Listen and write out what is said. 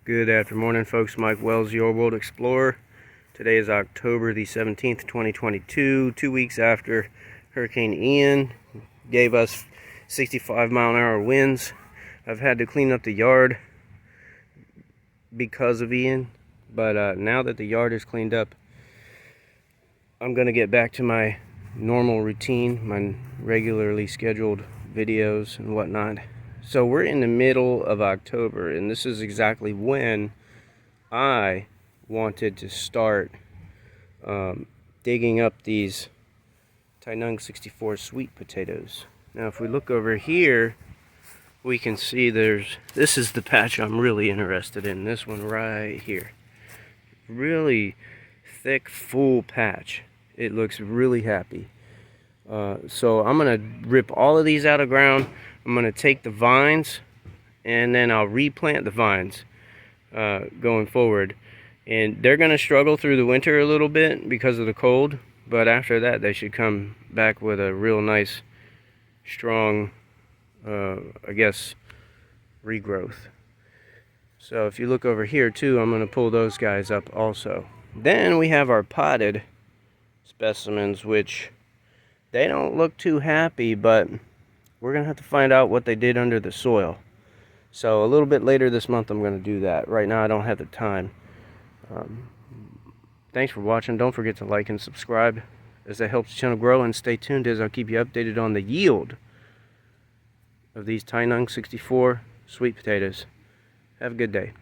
Good afternoon, folks. Mike Wells, your World Explorer. Today is October the 17th, 2022, 2 weeks after Hurricane Ian gave us 65-mile-an-hour winds. I've had to clean up the yard because of Ian, but now that the yard is cleaned up, I'm going to get back to my normal routine, my regularly scheduled videos and whatnot. So we're in the middle of October, and this is exactly when I wanted to start digging up these Tainung 64 sweet potatoes. Now if we look over here, we can see this is the patch I'm really interested in, this one right here. Really thick, full patch. It looks really happy. So I'm going to rip all of these out of ground. I'm going to take the vines and then I'll replant the vines going forward. And they're going to struggle through the winter a little bit because of the cold, but after that they should come back with a real nice, strong, I guess, regrowth. So if you look over here too, I'm going to pull those guys up also. Then we have our potted specimens, which they don't look too happy, but we're going to have to find out what they did under the soil. So a little bit later this month I'm going to do that. Right now I don't have the time. Thanks for watching. Don't forget to like and subscribe, as that helps the channel grow, and stay tuned as I'll keep you updated on the yield of these Tainung 64 sweet potatoes. Have a good day.